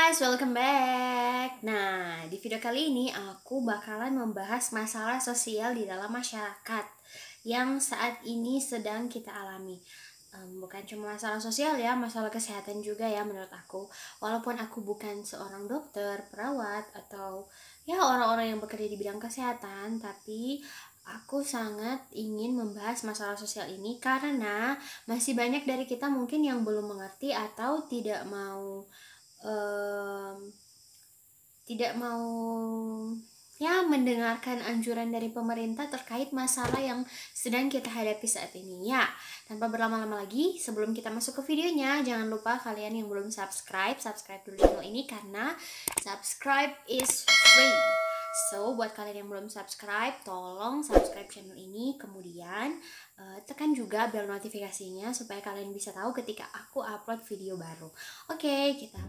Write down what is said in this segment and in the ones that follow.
guys, welcome back. Nah, di video kali ini aku bakalan membahas masalah sosial di dalam masyarakat yang saat ini sedang kita alami. Bukan cuma masalah sosial ya, masalah kesehatan juga ya menurut aku. Walaupun aku bukan seorang dokter, perawat, atau ya orang-orang yang bekerja di bidang kesehatan, tapi aku sangat ingin membahas masalah sosial ini karena masih banyak dari kita mungkin yang belum mengerti atau em, tidak mau ya mendengarkan anjuran dari pemerintah terkait masalah yang sedang kita hadapi saat ini ya. Tanpa berlama-lama lagi, sebelum kita masuk ke videonya, jangan lupa kalian yang belum subscribe dulu channel ini karena subscribe is free. So, buat kalian yang belum subscribe, tolong subscribe channel ini, kemudian tekan juga bel notifikasinya supaya kalian bisa tahu ketika aku upload video baru. Oke, kita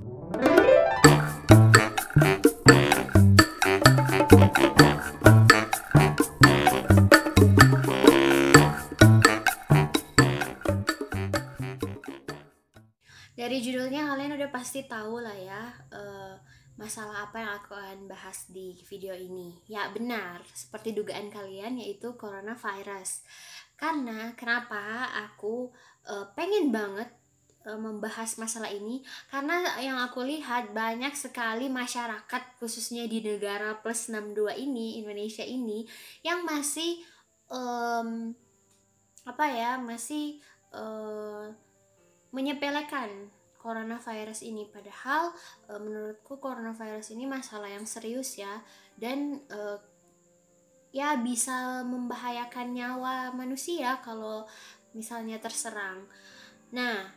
dari judulnya kalian udah pasti tahu lah ya masalah apa yang aku akan bahas di video ini. Ya benar, seperti dugaan kalian, yaitu coronavirus. Karena kenapa aku pengen banget membahas masalah ini, karena yang aku lihat banyak sekali masyarakat khususnya di negara plus 62 ini, Indonesia ini, yang masih masih menyepelekan coronavirus ini, padahal menurutku coronavirus ini masalah yang serius ya, dan ya bisa membahayakan nyawa manusia kalau misalnya terserang. Nah,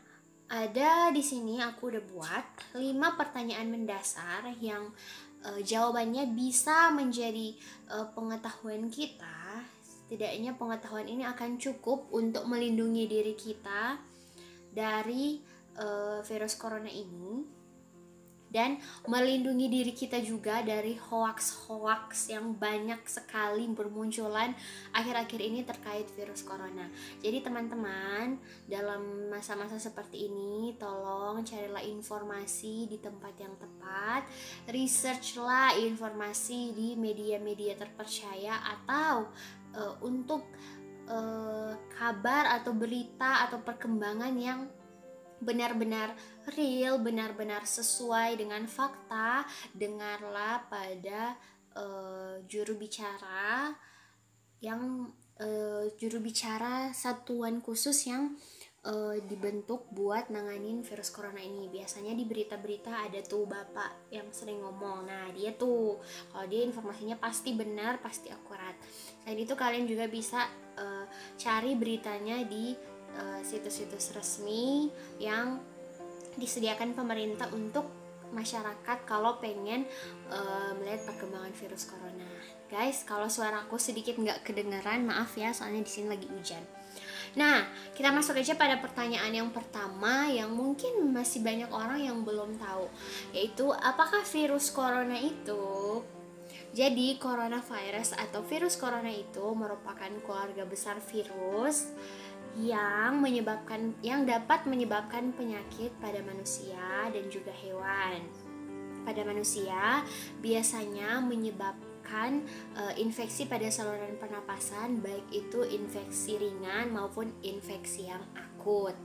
ada di sini aku udah buat 5 pertanyaan mendasar yang jawabannya bisa menjadi pengetahuan kita. Setidaknya pengetahuan ini akan cukup untuk melindungi diri kita dari virus corona ini dan melindungi diri kita juga dari hoax-hoax yang banyak sekali bermunculan akhir-akhir ini terkait virus corona. Jadi teman-teman, dalam masa-masa seperti ini tolong carilah informasi di tempat yang tepat, researchlah informasi di media-media terpercaya, atau untuk kabar atau berita atau perkembangan yang benar-benar real, benar-benar sesuai dengan fakta, dengarlah pada juru bicara satuan khusus yang dibentuk buat nanganin virus corona ini. Biasanya di berita-berita ada tuh bapak yang sering ngomong. Nah, dia tuh kalau dia informasinya pasti benar, pasti akurat. Selain itu kalian juga bisa cari beritanya di situs-situs resmi yang disediakan pemerintah untuk masyarakat kalau pengen melihat perkembangan virus corona. Guys, kalau suaraku sedikit nggak kedengaran, maaf ya, soalnya di sini lagi hujan. Nah, kita masuk aja pada pertanyaan yang pertama yang mungkin masih banyak orang yang belum tahu, yaitu apakah virus corona itu. Jadi, coronavirus atau virus corona itu merupakan keluarga besar virus yang dapat menyebabkan penyakit pada manusia dan juga hewan. Pada manusia biasanya menyebabkan infeksi pada saluran pernapasan, baik itu infeksi ringan maupun infeksi yang akut.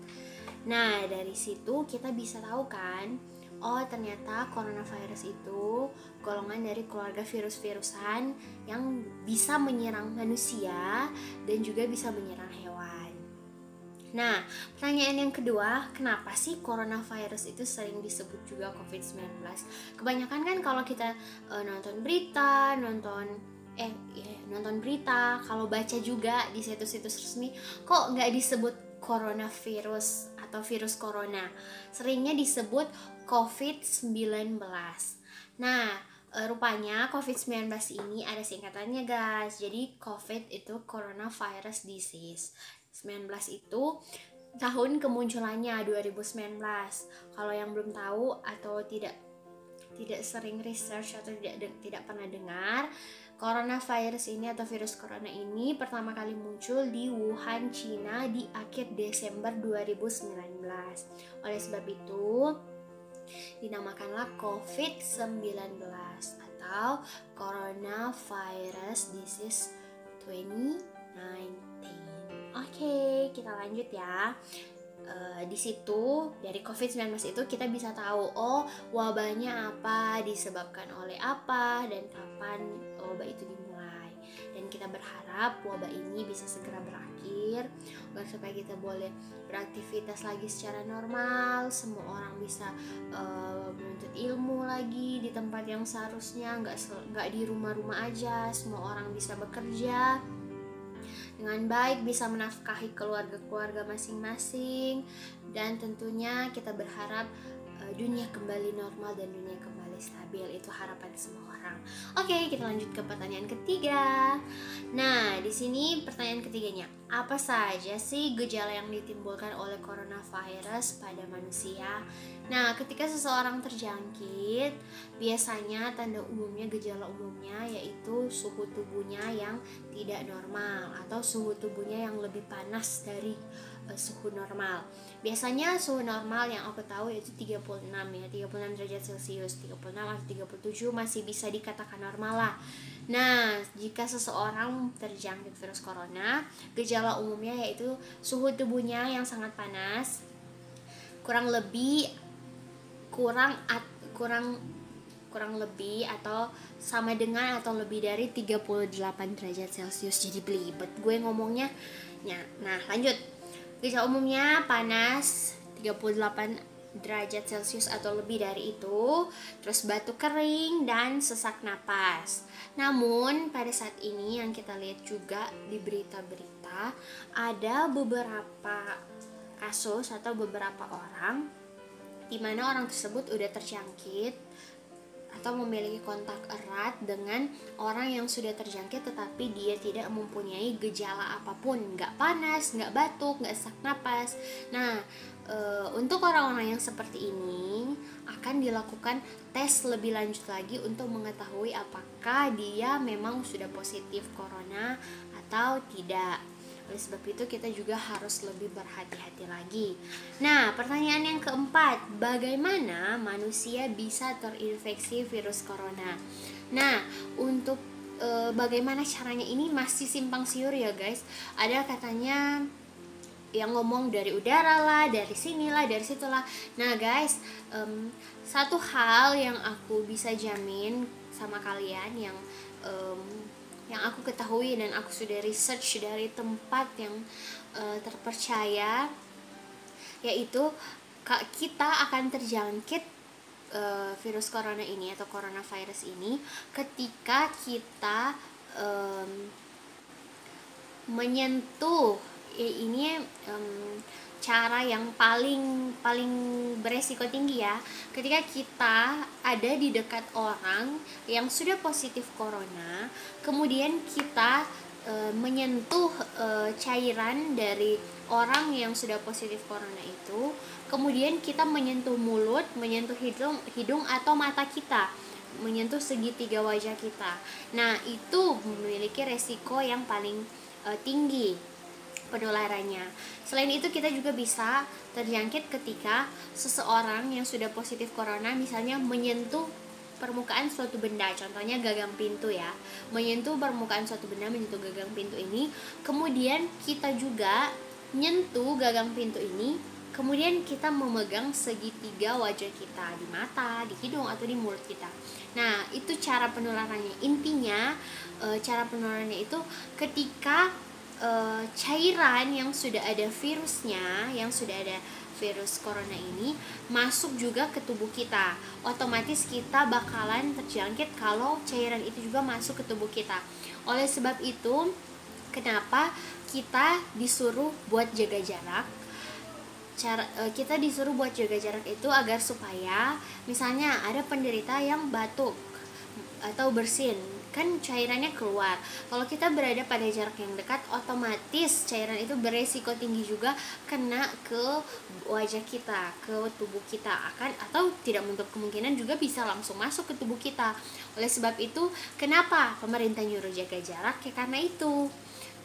Nah, dari situ kita bisa tahu kan, oh ternyata coronavirus itu golongan dari keluarga virus-virusan yang bisa menyerang manusia dan juga bisa menyerang hewan. Nah, pertanyaan yang kedua, kenapa sih coronavirus itu sering disebut juga COVID-19? Kebanyakan kan kalau kita nonton berita, kalau baca juga di situs-situs resmi, kok nggak disebut coronavirus atau virus corona? Seringnya disebut COVID-19. Nah, rupanya COVID-19 ini ada singkatannya guys. Jadi COVID itu Coronavirus Disease. 19 itu tahun kemunculannya 2019. Kalau yang belum tahu atau tidak sering research atau tidak pernah dengar, coronavirus ini atau virus corona ini pertama kali muncul di Wuhan, Cina di akhir Desember 2019. Oleh sebab itu, Dinamakanlah COVID-19 atau Coronavirus Disease 2019. Oke, kita lanjut ya. Di situ dari COVID-19 itu kita bisa tahu, oh wabahnya apa, disebabkan oleh apa, dan kapan wabah itu dimulai. Dan kita berharap wabah ini bisa segera berakhir, supaya kita boleh beraktivitas lagi secara normal, semua orang bisa menuntut ilmu lagi di tempat yang seharusnya, nggak di rumah-rumah aja, semua orang bisa bekerja dengan baik, bisa menafkahi keluarga-keluarga masing-masing, dan tentunya kita berharap dunia kembali normal dan dunia kembali stabil. Itu harapan semua orang. Oke, kita lanjut ke pertanyaan ketiga. Nah, di sini pertanyaan ketiganya, apa saja sih gejala yang ditimbulkan oleh coronavirus pada manusia? Nah, ketika seseorang terjangkit, biasanya gejala umumnya yaitu suhu tubuhnya yang tidak normal atau suhu tubuhnya yang lebih panas dari suhu normal. Biasanya suhu normal yang aku tahu yaitu 36 ya, 36 derajat Celcius, 36 atau 37 masih bisa dikatakan normal lah. Nah, jika seseorang terjangkit virus corona, gejala umumnya yaitu suhu tubuhnya yang sangat panas, kurang lebih atau sama dengan atau lebih dari 38 derajat Celcius. Jadi belibet gue ngomongnya. Nah, lanjut. Gejala umumnya panas 38 derajat Celcius atau lebih dari itu, terus batuk kering dan sesak napas. Namun pada saat ini yang kita lihat juga di berita-berita, ada beberapa kasus atau beberapa orang di mana orang tersebut udah terjangkit atau memiliki kontak erat dengan orang yang sudah terjangkit tetapi dia tidak mempunyai gejala apapun, nggak panas, nggak batuk, nggak sesak napas. Nah, untuk orang-orang yang seperti ini akan dilakukan tes lebih lanjut lagi untuk mengetahui apakah dia memang sudah positif corona atau tidak. Oleh sebab itu kita juga harus lebih berhati-hati lagi. Nah, pertanyaan yang keempat, bagaimana manusia bisa terinfeksi virus corona? Nah, untuk bagaimana caranya ini masih simpang siur ya guys. Ada katanya yang ngomong dari udara lah, dari sinilah, dari situlah. Nah guys, satu hal yang aku bisa jamin sama kalian yang aku ketahui dan aku sudah research dari tempat yang terpercaya, yaitu kita akan terjangkit virus corona ini atau coronavirus ini ketika kita menyentuh ini cara yang paling beresiko tinggi ya, ketika kita ada di dekat orang yang sudah positif corona, kemudian kita menyentuh cairan dari orang yang sudah positif corona itu, kemudian kita menyentuh mulut, menyentuh hidung atau mata kita, menyentuh segitiga wajah kita. Nah, itu memiliki resiko yang paling tinggi penularannya. Selain itu kita juga bisa terjangkit ketika seseorang yang sudah positif corona misalnya menyentuh permukaan suatu benda, contohnya gagang pintu ya, menyentuh permukaan suatu benda, menyentuh gagang pintu ini, kemudian kita juga nyentuh gagang pintu ini, kemudian kita memegang segitiga wajah kita, di mata, di hidung, atau di mulut kita. Nah, itu cara penularannya. Intinya cara penularannya itu ketika cairan yang sudah ada virusnya, yang sudah ada virus corona ini masuk juga ke tubuh kita, otomatis kita bakalan terjangkit kalau cairan itu juga masuk ke tubuh kita. Oleh sebab itu, kenapa kita disuruh buat jaga jarak? Kita disuruh buat jaga jarak itu agar supaya misalnya ada penderita yang batuk atau bersin, kan cairannya keluar. Kalau kita berada pada jarak yang dekat, otomatis cairan itu beresiko tinggi juga kena ke wajah kita, ke tubuh kita, atau tidak menutup kemungkinan juga bisa langsung masuk ke tubuh kita. Oleh sebab itu, kenapa pemerintah nyuruh jaga jarak? Ya karena itu.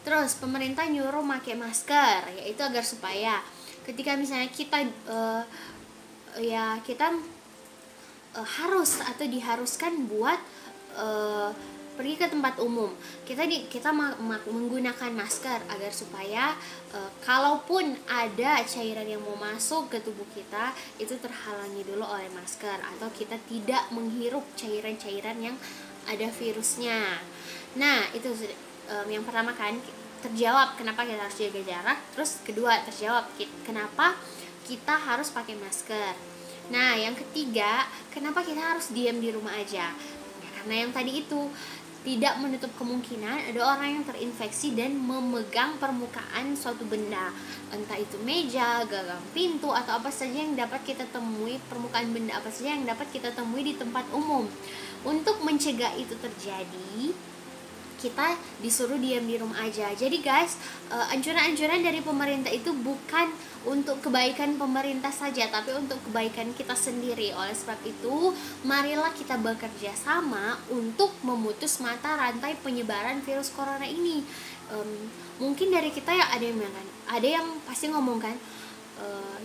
Terus pemerintah nyuruh pakai masker, yaitu agar supaya ketika misalnya kita harus atau diharuskan buat pergi ke tempat umum. Kita menggunakan masker agar supaya kalaupun ada cairan yang mau masuk ke tubuh kita itu terhalangi dulu oleh masker, atau kita tidak menghirup cairan-cairan yang ada virusnya. Nah, itu yang pertama kan terjawab kenapa kita harus jaga jarak. Terus kedua terjawab kenapa kita harus pakai masker. Nah, yang ketiga, kenapa kita harus diam di rumah aja? Ya, karena yang tadi itu tidak menutup kemungkinan ada orang yang terinfeksi dan memegang permukaan suatu benda, entah itu meja, gagang pintu, atau apa saja yang dapat kita temui, permukaan benda apa saja yang dapat kita temui di tempat umum. Untuk mencegah itu terjadi, kita disuruh diam di rumah aja. Jadi guys, anjuran-anjuran dari pemerintah itu bukan untuk kebaikan pemerintah saja, tapi untuk kebaikan kita sendiri. Oleh sebab itu, marilah kita bekerja sama untuk memutus mata rantai penyebaran virus corona ini. Mungkin dari kita ya ada yang pasti ngomong kan,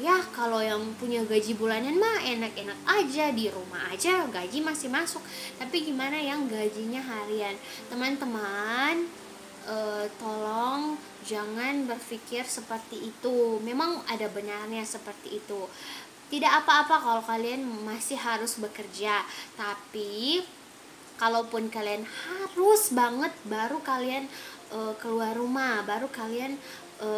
ya kalau yang punya gaji bulanan mah enak-enak aja, di rumah aja gaji masih masuk. Tapi gimana yang gajinya harian? Teman-teman, tolong jangan berpikir seperti itu. Memang ada benarnya seperti itu. Tidak apa-apa kalau kalian masih harus bekerja, tapi kalaupun kalian harus banget, baru kalian keluar rumah, baru kalian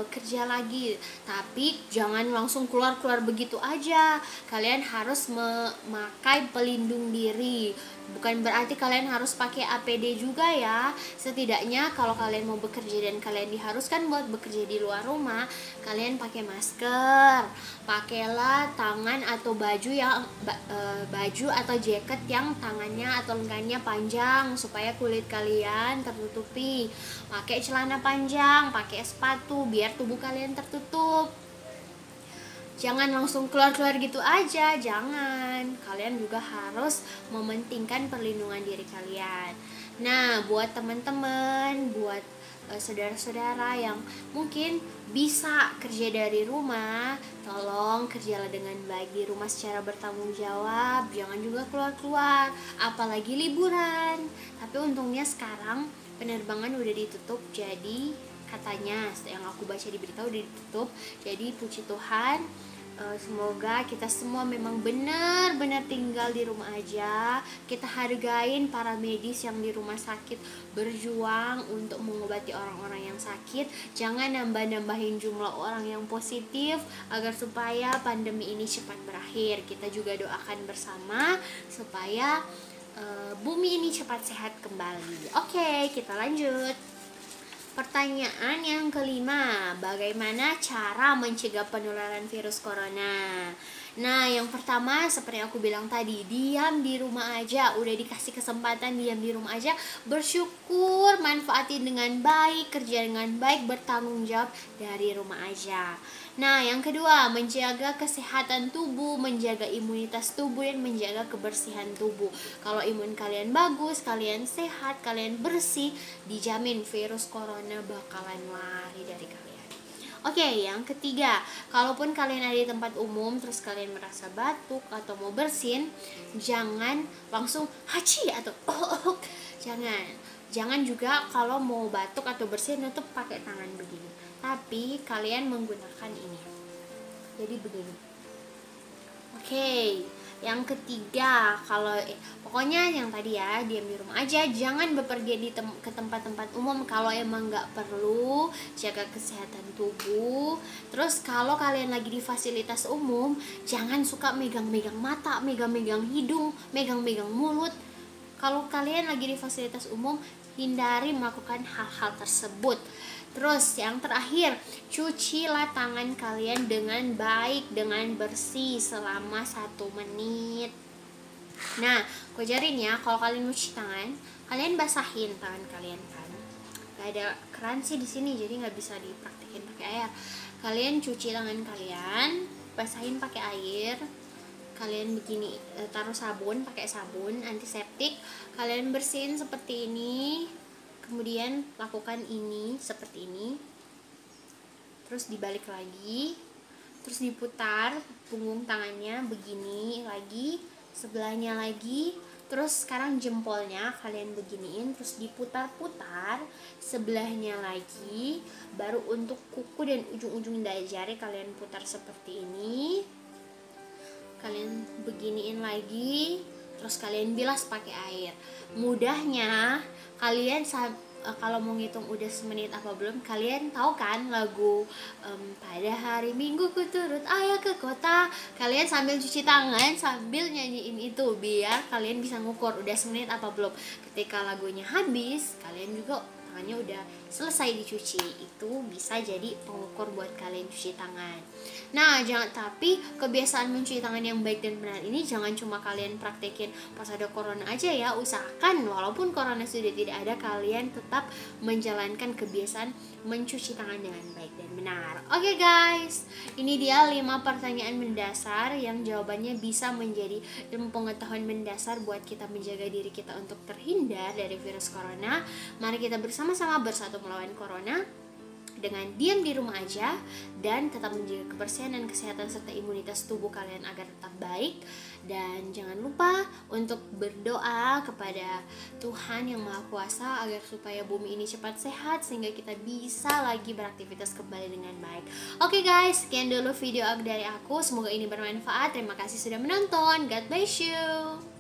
kerja lagi. Tapi jangan langsung keluar begitu aja. Kalian harus memakai pelindung diri. Bukan berarti kalian harus pakai APD juga ya. Setidaknya kalau kalian mau bekerja dan kalian diharuskan buat bekerja di luar rumah, kalian pakai masker. Pakailah tangan atau baju atau jaket yang tangannya atau lengannya panjang supaya kulit kalian tertutupi. Pakai celana panjang, pakai sepatu biar tubuh kalian tertutup. Jangan langsung keluar gitu aja, jangan. Kalian juga harus mementingkan perlindungan diri kalian. Nah, buat teman-teman, buat saudara-saudara yang mungkin bisa kerja dari rumah, tolong kerjalah dengan baik di rumah secara bertanggung jawab. Jangan juga keluar-keluar, apalagi liburan. Tapi untungnya sekarang penerbangan udah ditutup, jadi katanya yang aku baca di berita udah ditutup. Jadi puji Tuhan, semoga kita semua memang benar-benar tinggal di rumah aja. Kita hargain para medis yang di rumah sakit berjuang untuk mengobati orang-orang yang sakit. Jangan nambah-nambahin jumlah orang yang positif agar supaya pandemi ini cepat berakhir. Kita juga doakan bersama supaya bumi ini cepat sehat kembali. Oke, kita lanjut. Pertanyaan yang kelima, bagaimana cara mencegah penularan virus corona? Nah, yang pertama seperti aku bilang tadi, diam di rumah aja. Udah dikasih kesempatan diam di rumah aja, bersyukur, manfaatin dengan baik, kerja dengan baik, bertanggung jawab dari rumah aja. Nah, yang kedua, menjaga kesehatan tubuh, menjaga imunitas tubuh, dan menjaga kebersihan tubuh. Kalau imun kalian bagus, kalian sehat, kalian bersih, dijamin virus corona bakalan lari dari kalian. Oke, yang ketiga, kalaupun kalian ada di tempat umum terus kalian merasa batuk atau mau bersin, jangan langsung haci atau Jangan juga kalau mau batuk atau bersin itu pakai tangan begini. Tapi kalian menggunakan ini. Jadi begini. Oke, yang ketiga, pokoknya yang tadi ya, diam di rumah aja, jangan bepergian ke tempat-tempat umum kalau emang nggak perlu, jaga kesehatan tubuh. Terus kalau kalian lagi di fasilitas umum, jangan suka megang-megang mata, megang-megang hidung, megang-megang mulut. Kalau kalian lagi di fasilitas umum, hindari melakukan hal-hal tersebut. Terus yang terakhir, cucilah tangan kalian dengan baik, dengan bersih selama 1 menit. Nah, aku ajarin ya, kalau kalian cuci tangan, kalian basahin tangan kalian kan. Gak ada keran sih di sini, jadi nggak bisa dipraktekin pakai air. Kalian cuci tangan kalian, basahin pakai air. Kalian begini, taruh sabun, pakai sabun antiseptik. Kalian bersihin seperti ini. Kemudian lakukan ini seperti ini. Terus dibalik lagi. Terus diputar punggung tangannya begini lagi sebelahnya lagi. Terus sekarang jempolnya kalian beginiin, terus diputar-putar sebelahnya lagi. Baru untuk kuku dan ujung-ujung jari kalian putar seperti ini. Kalian beginiin lagi, terus kalian bilas pakai air. Mudahnya kalian kalau mau ngitung udah semenit apa belum, kalian tahu kan lagu pada hari Minggu ku turut ayah ke kota. Kalian sambil cuci tangan sambil nyanyiin itu biar kalian bisa ngukur udah semenit apa belum. Ketika lagunya habis, kalian juga tangannya udah selesai dicuci. Itu bisa jadi pengukur buat kalian cuci tangan. Nah, tapi kebiasaan mencuci tangan yang baik dan benar ini jangan cuma kalian praktekin pas ada corona aja ya. Usahakan walaupun corona sudah tidak ada, kalian tetap menjalankan kebiasaan mencuci tangan dengan baik dan benar. Oke guys, ini dia 5 pertanyaan mendasar yang jawabannya bisa menjadi ilmu pengetahuan mendasar buat kita menjaga diri kita untuk terhindar dari virus corona. Mari kita bersama-sama bersatu melawan corona dengan diam di rumah aja dan tetap menjaga kebersihan dan kesehatan serta imunitas tubuh kalian agar tetap baik. Dan jangan lupa untuk berdoa kepada Tuhan yang Maha Kuasa agar supaya bumi ini cepat sehat sehingga kita bisa lagi beraktivitas kembali dengan baik. Oke guys, sekian dulu video dari aku. Semoga ini bermanfaat. Terima kasih sudah menonton. God bless you.